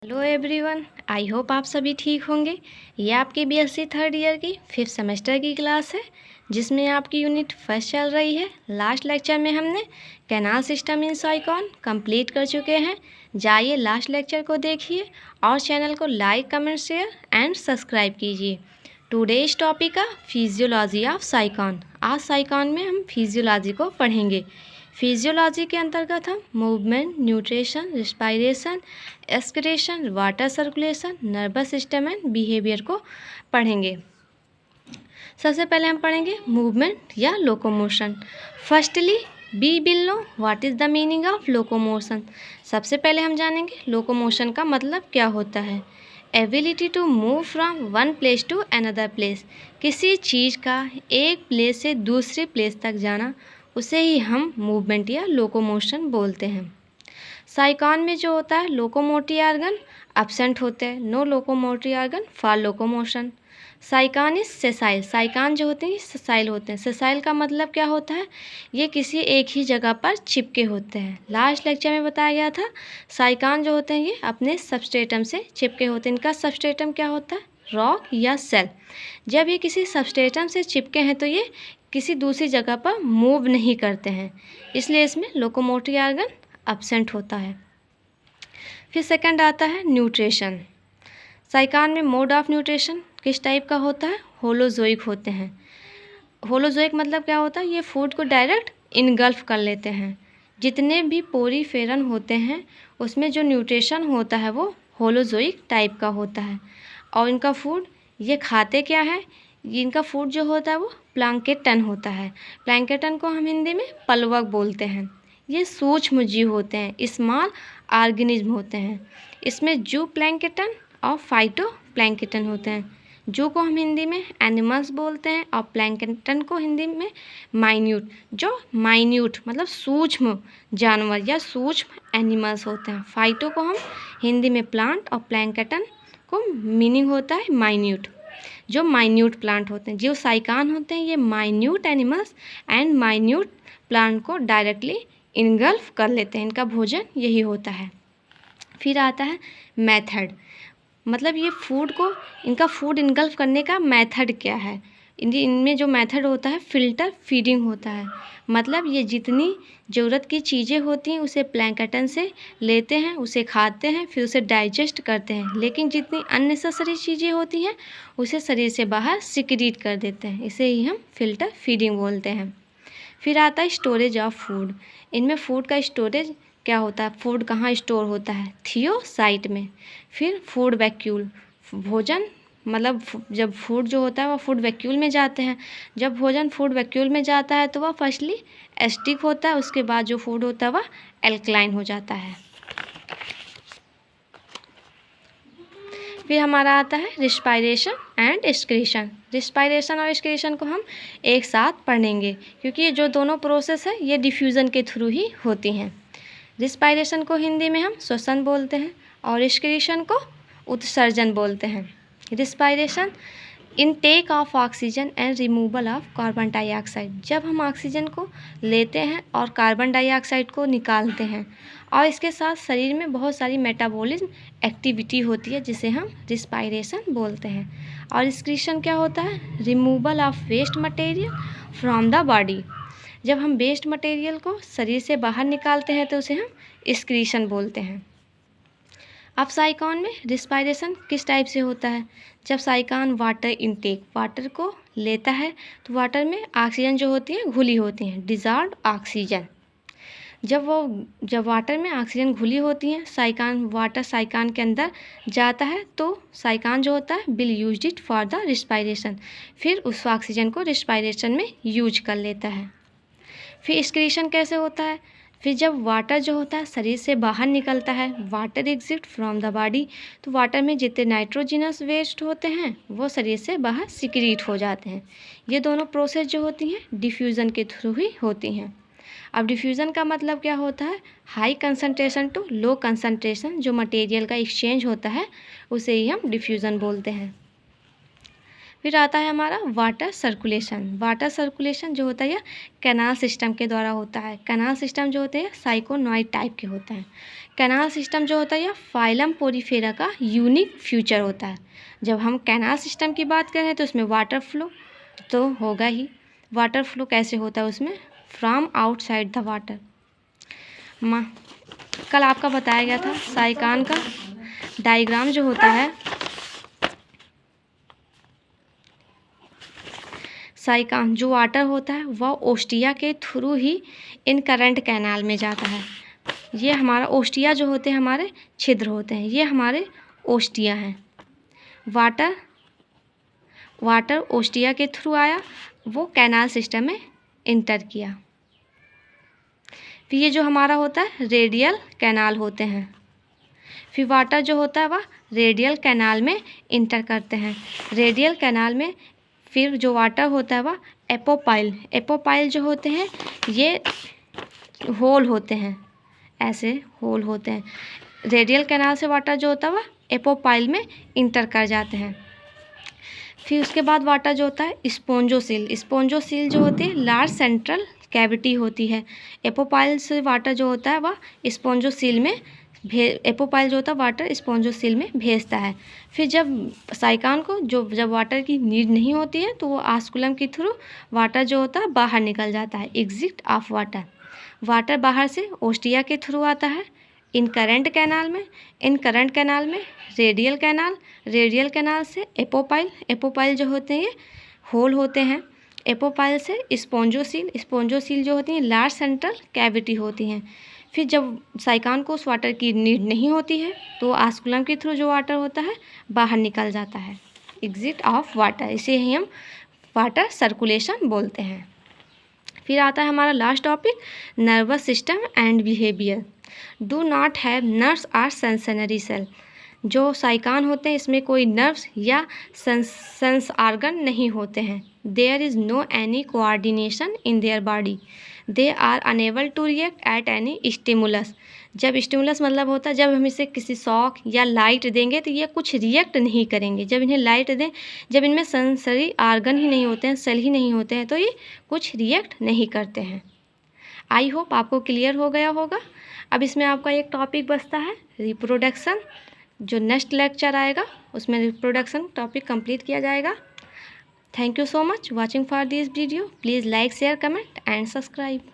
Hello everyone, I hope आप सभी ठीक होंगे। ये आपकी बीएससी थर्ड ईयर की 5th सेमेस्टर की क्लास है जिसमें आपकी यूनिट फर्स्ट चल रही है। लास्ट लेक्चर में हमने कैनाल सिस्टम इन साइकॉन कंप्लीट कर चुके हैं। जाइए लास्ट लेक्चर को देखिए और चैनल को like, comment, share and subscribe कीजिए। टुडेज टॉपिक है फिजियोलॉजी ऑफ साइकॉन। आज साइकॉन में हम फिजियोलॉजी को पढ़ेंगे। फिजियोलॉजी के अंतर्गत हम movement, nutrition, respiration, excretion, water circulation, nervous system and behaviour को पढ़ेंगे। सबसे पहले हम पढ़ेंगे मूवमेंट या locomotion. Firstly we will know what is the meaning of locomotion. सबसे पहले हम जानेंगे लोकोमोशन का मतलब क्या होता है। Ability to move from one place to another place, किसी चीज़ का एक प्लेस से दूसरे प्लेस तक जाना, उसे ही हम मूवमेंट या लोकोमोशन बोलते हैं। साइकॉन में जो होता है लोकोमोटिव ऑर्गन एब्सेंट होते हैं। No locomotive organ for locomotion. Sycon is sessile. Sycon जो होते हैं सेसाइल होते हैं। सेसाइल का मतलब क्या होता है, ये किसी एक ही जगह पर चिपके होते हैं। लास्ट लेक्चर में बताया गया था साइकॉन जो होते हैं ये अपने सबस्ट्रेटम से चिपके होते हैं। इनका सबस्ट्रेटम क्या होता है, रॉक या सेल। जब ये किसी सबस्ट्रेटम से चिपके हैं तो ये किसी दूसरी जगह पर मूव नहीं करते हैं, इसलिए इसमें लोकोमोटिव ऑर्गन एब्सेंट होता है। फिर सेकंड आता है न्यूट्रिशन। साइकॉन में मोड ऑफ न्यूट्रिशन किस टाइप का होता है, होलोजोइक होते हैं। होलोजोइक मतलब क्या होता है, ये फूड को डायरेक्ट इनगल्फ कर लेते हैं। जितने भी पोरीफेरन होते हैं उसमें जो न्यूट्रिशन होता है वो होलोजोइक टाइप का होता है। और इनका फूड ये खाते क्या है, इनका फूड जो होता है वो प्लैंकेटन होता है। प्लैंकेटन को हम हिंदी में पलवक बोलते हैं। ये सूक्ष्म जीव होते हैं, स्मॉल ऑर्गेनिज्म होते हैं। इसमें जू प्लैंकेटन और फाइटो प्लैंकेटन होते हैं। जू को हम हिंदी में एनिमल्स बोलते हैं और प्लैंकेटन को हिंदी में माइन्यूट। जो माइन्यूट मतलब सूक्ष्म जानवर या सूक्ष्म एनिमल्स होते हैं। फाइटो को हम हिंदी में प्लांट और प्लैंकेटन को मीनिंग होता है माइन्यूट, जो माइन्यूट प्लांट होते हैं। जो साइकॉन होते हैं ये minute animals and minute plant को डायरेक्टली इनगल्फ कर लेते हैं। इनका भोजन यही होता है। फिर आता है मेथड, मतलब ये फूड को, इनका फूड इनगल्फ करने का मेथड क्या है। इनमें जो मेथड होता है फिल्टर फीडिंग होता है। मतलब ये जितनी ज़रूरत की चीज़ें होती हैं उसे प्लैंकेटन से लेते हैं, उसे खाते हैं, फिर उसे डाइजेस्ट करते हैं। लेकिन जितनी अननेसेसरी चीज़ें होती हैं उसे शरीर से बाहर सिक्रीट कर देते हैं। इसे ही हम फिल्टर फीडिंग बोलते हैं। फिर आता है स्टोरेज ऑफ फूड। इनमें फूड का स्टोरेज क्या होता है, फूड कहाँ स्टोर होता है, थियोसाइट में। फिर फूड वैक्यूल, भोजन मतलब जब फूड जो होता है वह फूड वैक्यूल में जाते हैं। जब भोजन फूड वैक्यूल में जाता है तो वह फर्स्टली एसिडिक होता है, उसके बाद जो फूड होता है वह एल्कलाइन हो जाता है। फिर हमारा आता है रिस्पायरेशन एंड एक्सक्रीशन। रिस्पायरेशन और एक्सक्रीशन को हम एक साथ पढ़ेंगे क्योंकि ये जो दोनों प्रोसेस है ये डिफ्यूज़न के थ्रू ही होती हैं। रिस्पायरेशन को हिंदी में हम श्वसन बोलते हैं और एक्सक्रीशन को उत्सर्जन बोलते हैं। Respiration intake of oxygen and removal of carbon dioxide. जब हम ऑक्सीजन को लेते हैं और कार्बन डाइऑक्साइड को निकालते हैं, और इसके साथ शरीर में बहुत सारी मेटाबॉलिज्म एक्टिविटी होती है जिसे हम रिस्पायरेशन बोलते हैं। और एक्सक्रीशन क्या होता है, removal of waste material from the body. जब हम वेस्ट मटेरियल को शरीर से बाहर निकालते हैं तो उसे हम एक्सक्रीशन बोलते हैं। अब साइकॉन में रिस्पायरेशन किस टाइप से होता है, जब साइकॉन वाटर इनटेक, वाटर को लेता है तो वाटर में ऑक्सीजन जो होती है घुली होती हैं, डिजॉल्व ऑक्सीजन। जब वाटर में ऑक्सीजन घुली होती है, साइकॉन वाटर साइकॉन के अंदर जाता है तो साइकॉन जो होता है will use it for the respiration. फिर उस ऑक्सीजन को रिस्पायरेशन में यूज कर लेता है। फिर एक्सक्रीशन कैसे होता है, फिर जब वाटर जो होता है शरीर से बाहर निकलता है, water exit from the body, तो वाटर में जितने नाइट्रोजिनस वेस्ट होते हैं वो शरीर से बाहर सिक्रीट हो जाते हैं। ये दोनों प्रोसेस जो होती हैं डिफ्यूज़न के थ्रू ही होती हैं। अब डिफ्यूज़न का मतलब क्या होता है, high concentration to low concentration जो मटेरियल का एक्सचेंज होता है उसे ही हम डिफ्यूज़न बोलते हैं। फिर आता है हमारा वाटर सर्कुलेशन। वाटर सर्कुलेशन जो होता है यह कैनाल सिस्टम के द्वारा होता है। कैनाल सिस्टम जो होते हैं साइकोनॉइड टाइप के होते हैं। कैनाल सिस्टम जो होता है यह फाइलम पोरीफेरा का यूनिक फ्यूचर होता है। जब हम कैनाल सिस्टम की बात करें तो उसमें वाटर फ्लो तो होगा ही। वाटर फ्लो कैसे होता है उसमें? From outside the water. कल आपका बताया गया था साइकान का डायग्राम जो होता है, साइकान जो वाटर होता है वह ओस्टिया के थ्रू ही इन करंट कैनाल में जाता है। ये हमारा ओस्टिया जो होते हैं हमारे छिद्र होते हैं, ये हमारे ओस्टिया हैं। वाटर ओस्टिया के थ्रू आया, वो कैनाल सिस्टम में इंटर किया। फिर ये जो हमारा होता है रेडियल कैनाल होते हैं। फिर वाटर जो होता है वह रेडियल कैनाल में इंटर करते हैं। रेडियल कैनाल में फिर जो वाटर होता है वह एपोपाइल जो होते हैं ये होल होते हैं, ऐसे होल होते हैं। रेडियल कैनाल से वाटर जो होता है वह एपोपाइल में इंटर कर जाते हैं। फिर उसके बाद वाटर जो होता है स्पोंजोसील जो होती है लार्ज सेंट्रल कैविटी होती है। एपोपाइल से वाटर जो होता है वह स्पोंजोसील में एपोपाइल जो होता है वाटर स्पोंजोसील में भेजता है। फिर जब साइकान को जब वाटर की नीड नहीं होती है तो वो आस्कुलम के थ्रू वाटर जो होता है बाहर निकल जाता है, एग्जिट ऑफ वाटर बाहर से ओस्टिया के थ्रू आता है इन करंट कैनाल में रेडियल कैनाल से एपोपाइल जो होते हैं ये होल होते हैं। एपोपाइल से स्पोंजोसील जो होती हैं लार्ज सेंट्रल कैविटी होती हैं। फिर जब साइकान को उस वाटर की नीड नहीं होती है तो आस्कुलम के थ्रू जो वाटर होता है बाहर निकल जाता है, एग्जिट ऑफ वाटर। इसे ही हम वाटर सर्कुलेशन बोलते हैं। फिर आता है हमारा last topic, nervous system and behaviour. Do not have nerves are sensory cell. जो साइकान होते हैं इसमें कोई नर्व्स या सेंस ऑर्गन नहीं होते हैं। There is no any coordination in their body. They are unable to react at any stimulus. जब स्टिमुलस मतलब होता है जब हम इसे किसी शॉक या लाइट देंगे तो ये कुछ रिएक्ट नहीं करेंगे। जब इन्हें लाइट दें, जब इनमें सेंसरी ऑर्गन ही नहीं होते हैं, सेल ही नहीं होते हैं, तो ये कुछ रिएक्ट नहीं करते हैं। आई होप आपको क्लियर हो गया होगा। अब इसमें आपका एक टॉपिक बचता है रिप्रोडक्शन। जो नेक्स्ट लेक्चर आएगा उसमें रिप्रोडक्शन टॉपिक कंप्लीट किया जाएगा। Thank you so much watching for this video. Please like share comment and subscribe.